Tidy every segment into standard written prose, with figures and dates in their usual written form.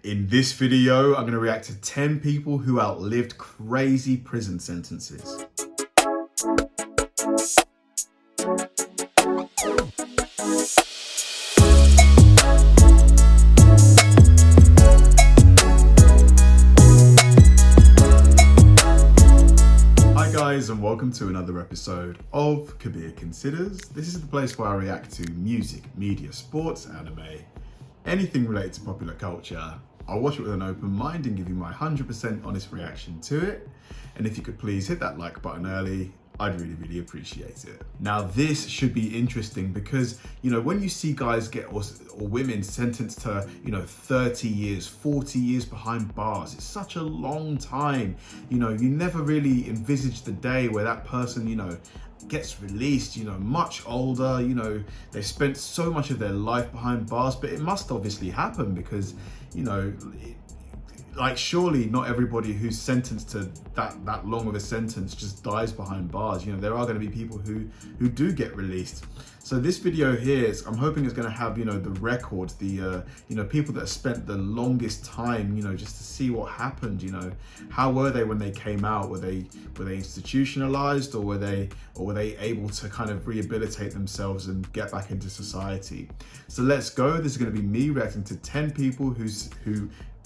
In this video, I'm going to react to 10 people who outlived crazy prison sentences. Hi guys, and welcome to another episode of Kabir Considers. This is the place where I react to music, media, sports, anime, anything related to popular culture. I'll watch it with an open mind and give you my 100% honest reaction to it. And if you could please hit that like button early, I'd really appreciate it. Now this should be interesting because, you know, when you see guys get, or women sentenced to, 30 years, 40 years behind bars, it's such a long time. You never really envisage the day where that person, gets released, much older, they've spent so much of their life behind bars, but it must obviously happen because, surely not everybody who's sentenced to that long of a sentence just dies behind bars. There are going to be people who do get released. So this video here, I'm hoping it's going to have, the records, the, people that spent the longest time, just to see what happened, how were they when they came out? Were they institutionalized, or were they able to kind of rehabilitate themselves and get back into society? So let's go. This is going to be me reacting to 10 people who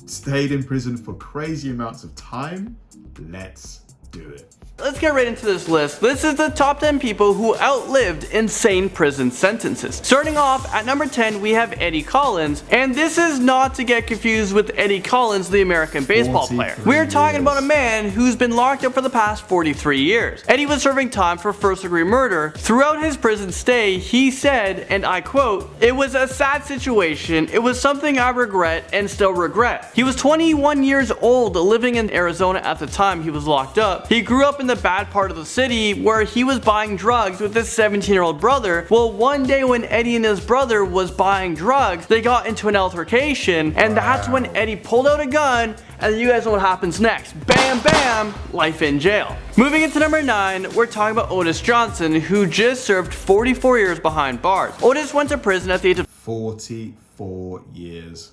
stayed in prison for crazy amounts of time. Let's do it. Let's get right into this list. This is the top 10 people who outlived insane prison sentences. Starting off at number 10, we have Eddie Collins, and this is not to get confused with Eddie Collins, the American baseball player. We're talking about a man who's been locked up for the past 43 years. Eddie was serving time for first-degree murder. Throughout his prison stay, he said, and I quote, "It was a sad situation. It was something I regret and still regret." He was 21 years old, living in Arizona at the time he was locked up. He grew up in the bad part of the city where he was buying drugs with his 17-year-old brother. Well, one day when Eddie and his brother was buying drugs, they got into an altercation, and that's when Eddie pulled out a gun, and you guys know what happens next. Bam, bam, life in jail. Moving into number 9, we're talking about Otis Johnson, who just served 44 years behind bars. Otis went to prison at the age of 44 years.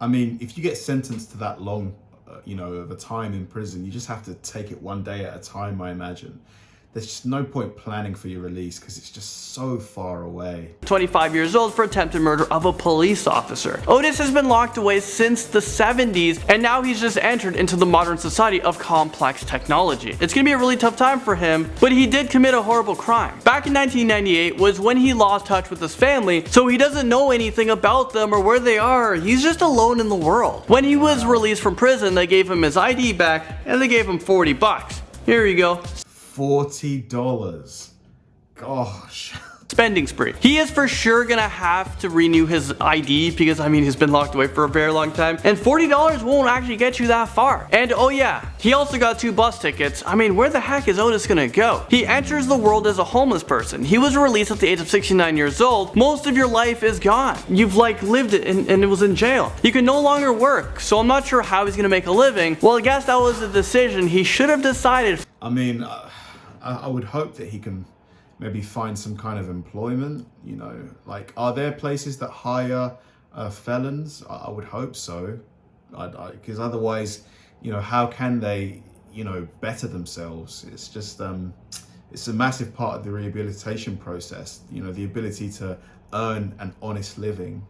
I mean, if you get sentenced to that long, of a time in prison, you just have to take it one day at a time, I imagine. There's just no point planning for your release because it's just so far away. 25 years old for attempted murder of a police officer. Otis has been locked away since the 70s, and now he's just entered into the modern society of complex technology. It's gonna be a really tough time for him, but he did commit a horrible crime. Back in 1998 was when he lost touch with his family, so he doesn't know anything about them or where they are. He's just alone in the world. When he was released from prison, they gave him his ID back, and they gave him 40 bucks. Here you go. $40. Gosh. Spending spree. He is for sure gonna have to renew his ID because, he's been locked away for a very long time, and $40 won't actually get you that far. And oh yeah, he also got 2 bus tickets. Where the heck is Otis gonna go? He enters the world as a homeless person. He was released at the age of 69 years old. Most of your life is gone. You've lived it and it was in jail. You can no longer work, so I'm not sure how he's gonna make a living. Well, I guess that was a decision he should have decided. I would hope that he can maybe find some kind of employment, are there places that hire felons? I would hope so, because otherwise, how can they, better themselves? It's just, it's a massive part of the rehabilitation process, the ability to earn an honest living.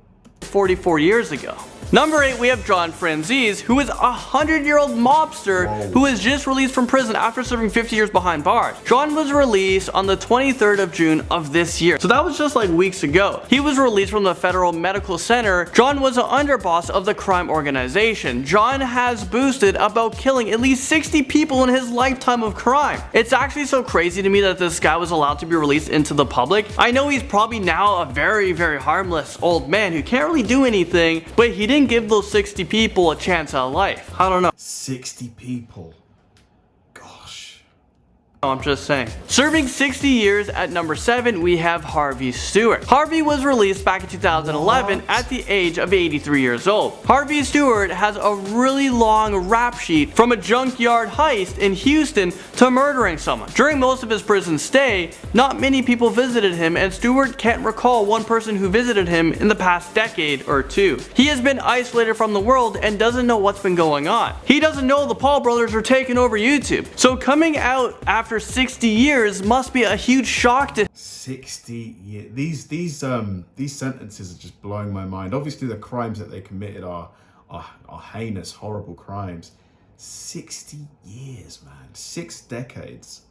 44 years ago. Number 8, we have Franz, who is a 100-year-old mobster who was just released from prison after serving 50 years behind bars. John was released on the 23rd of June of this year, so that was just weeks ago. He was released from the Federal Medical Center. John was an underboss of the crime organization. John has boasted about killing at least 60 people in his lifetime of crime. It's actually so crazy to me that this guy was allowed to be released into the public. I know he's probably now a very harmless old man who can't really do anything, but he didn't give those 60 people a chance at life. I don't know. 60 people. Gosh. I'm just saying. Serving 60 years at number 7, we have Harvey Stewart. Harvey was released back in 2011 at the age of 83 years old. Harvey Stewart has a really long rap sheet, from a junkyard heist in Houston to murdering someone. During most of his prison stay, not many people visited him, and Stewart can't recall one person who visited him in the past decade or two. He has been isolated from the world and doesn't know what's been going on. He doesn't know the Paul brothers are taking over YouTube. So coming out after 60 years must be a huge shock to 60 years. These sentences are just blowing my mind. Obviously the crimes that they committed are heinous, horrible crimes. 60 years, man. 6 decades.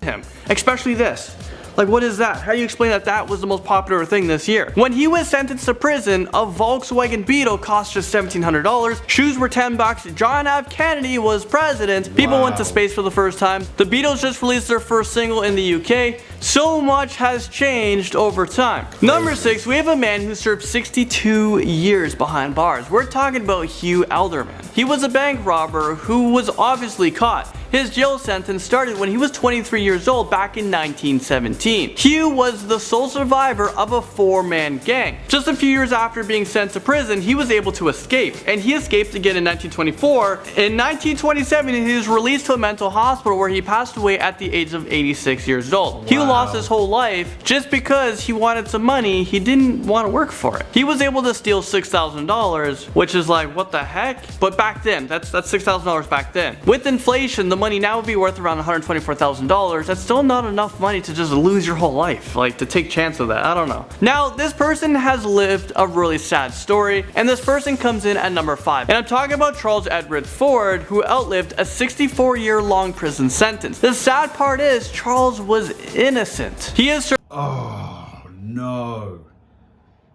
him, especially this. Like, what is that? How do you explain that that was the most popular thing this year? When he was sentenced to prison, a Volkswagen Beetle cost just $1,700. Shoes were $10. John F. Kennedy was president. People went to space for the first time. The Beatles just released their first single in the UK. So much has changed over time. Number 6, we have a man who served 62 years behind bars. We're talking about Hugh Alderman. He was a bank robber who was obviously caught. His jail sentence started when he was 23 years old back in 1917. Hugh was the sole survivor of a 4-man gang. Just a few years after being sent to prison, he was able to escape, and he escaped again in 1924. In 1927, he was released to a mental hospital where he passed away at the age of 86 years old. Wow. Hugh lost his whole life just because he wanted some money. He didn't want to work for it. He was able to steal $6,000, which is like, what the heck? But back then, that's $6,000 back then. With inflation, the money now would be worth around $124,000. That's still not enough money to just lose your whole life, like to take chance of that. I don't know. Now, this person has lived a really sad story, and this person comes in at number 5. And I'm talking about Charles Edward Ford, who outlived a 64-year-long prison sentence. The sad part is, Charles was innocent. He is Oh no.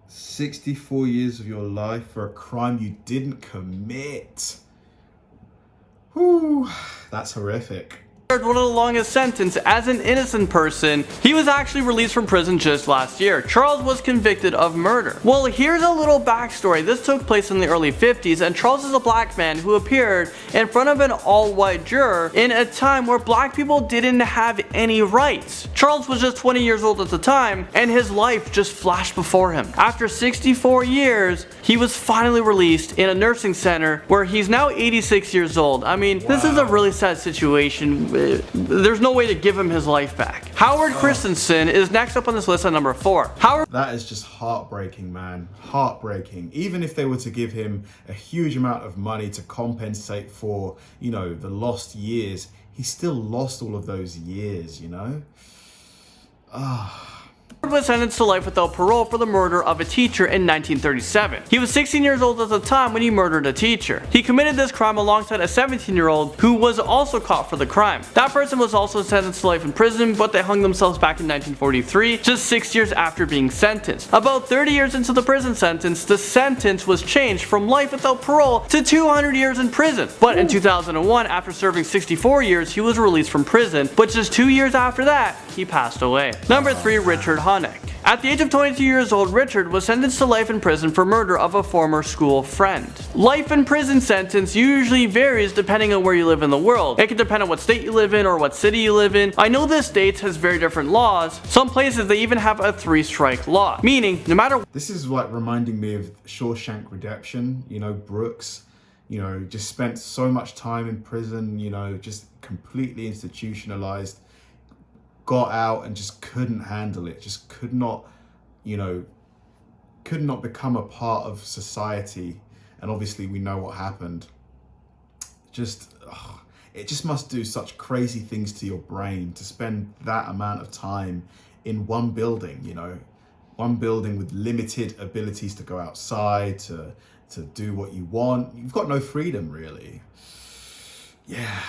64 years of your life for a crime you didn't commit. Whew, that's horrific. One of the longest sentences as an innocent person. He was actually released from prison just last year. Charles was convicted of murder. Well, here's a little backstory. This took place in the early 50s, and Charles is a black man who appeared in front of an all-white juror in a time where black people didn't have any rights. Charles was just 20 years old at the time, and his life just flashed before him. After 64 years, he was finally released in a nursing center where he's now 86 years old. I mean, this is a really sad situation. There's no way to give him his life back. Howard Christensen is next up on this list at number 4. That is just heartbreaking, man. Heartbreaking. Even if they were to give him a huge amount of money to compensate for, you know, the lost years, he still lost all of those years, you know? Was sentenced to life without parole for the murder of a teacher in 1937. He was 16 years old at the time when he murdered a teacher. He committed this crime alongside a 17-year-old who was also caught for the crime. That person was also sentenced to life in prison, but they hung themselves back in 1943, just 6 years after being sentenced. About 30 years into the prison sentence, the sentence was changed from life without parole to 200 years in prison. But in 2001, after serving 64 years, he was released from prison, but just 2 years after that, he passed away. Number 3, Richard Hanek. At the age of 22 years old, Richard was sentenced to life in prison for murder of a former school friend. Life in prison sentence usually varies depending on where you live in the world. It can depend on what state you live in or what city you live in. I know this state has very different laws. Some places they even have a 3-strike law, meaning no matter. This is like reminding me of Shawshank Redemption, you know, Brooks, you know, just spent so much time in prison, you know, just completely institutionalized. Got out and just couldn't handle it, just could not, you know, could not become a part of society. And obviously we know what happened. It just must do such crazy things to your brain to spend that amount of time in one building, you know, one building with limited abilities to go outside, to do what you want. You've got no freedom, really. Yeah.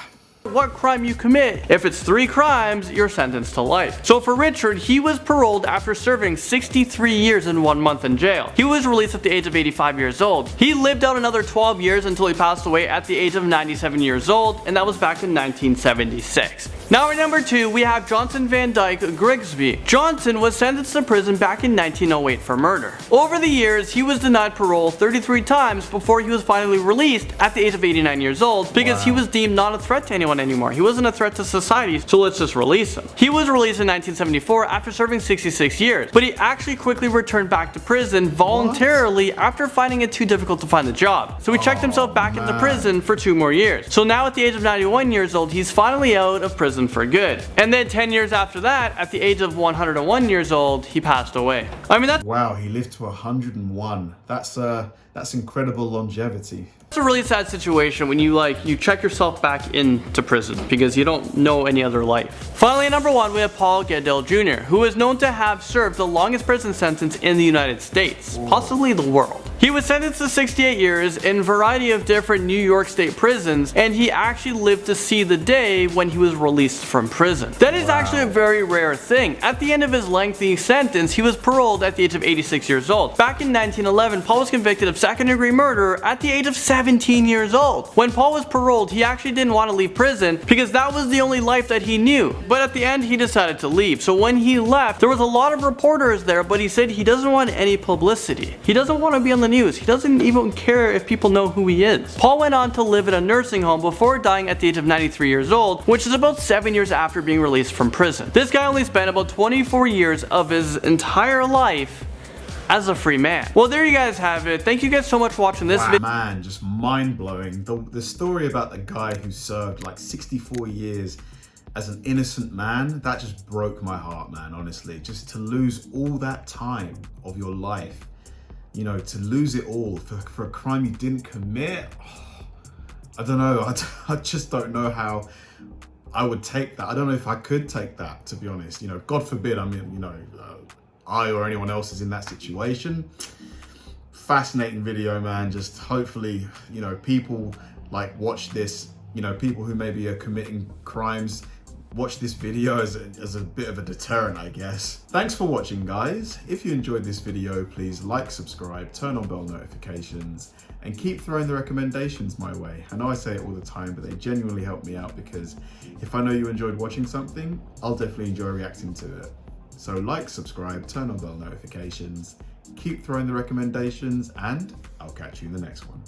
What crime you commit. If it's 3 crimes, you're sentenced to life. So for Richard, he was paroled after serving 63 years and 1 month in jail. He was released at the age of 85 years old. He lived out another 12 years until he passed away at the age of 97 years old, and that was back in 1976. Now at number 2, we have Johnson Van Dyke Grigsby. Johnson was sentenced to prison back in 1908 for murder. Over the years, he was denied parole 33 times before he was finally released at the age of 89 years old because he was deemed not a threat to anyone anymore. He wasn't a threat to society, so let's just release him. He was released in 1974 after serving 66 years, but he actually quickly returned back to prison voluntarily after finding it too difficult to find a job. So he checked himself back into prison for 2 more years. So now at the age of 91 years old, he's finally out of prison for good. And then 10 years after that, at the age of 101 years old, he passed away. I mean, that's Wow, he lived to 101. That's incredible longevity. It's a really sad situation when you check yourself back into prison because you don't know any other life. Finally, at number 1, we have Paul Geddell Jr., who is known to have served the longest prison sentence in the United States, possibly the world. He was sentenced to 68 years in a variety of different New York State prisons, and he actually lived to see the day when he was released from prison. That is actually a very rare thing. At the end of his lengthy sentence, he was paroled at the age of 86 years old. Back in 1911, Paul was convicted of second-degree murder at the age of 17 years old. When Paul was paroled, he actually didn't want to leave prison because that was the only life that he knew. But at the end, he decided to leave. So when he left, there was a lot of reporters there, but he said he doesn't want any publicity. He doesn't want to be on the news. He doesn't even care if people know who he is. Paul went on to live in a nursing home before dying at the age of 93 years old, which is about 7 years after being released from prison. This guy only spent about 24 years of his entire life as a free man. Well, there you guys have it. Thank you guys so much for watching this video. Man, just mind-blowing. The story about the guy who served like 64 years as an innocent man, that just broke my heart, man, honestly. Just to lose all that time of your life, you know, to lose it all for a crime you didn't commit. Oh, I don't know. I just don't know how I would take that. I don't know if I could take that, to be honest. You know, God forbid, I mean, you know, I or anyone else is in that situation. Fascinating video, man. Just hopefully, you know, people like watch this, you know, people who maybe are committing crimes, watch this video as a bit of a deterrent, I guess. Thanks for watching, guys. If you enjoyed this video, please like, subscribe, turn on bell notifications, and keep throwing the recommendations my way. I know I say it all the time, but they genuinely help me out because if I know you enjoyed watching something, I'll definitely enjoy reacting to it. So like, subscribe, turn on bell notifications, keep throwing the recommendations, and I'll catch you in the next one.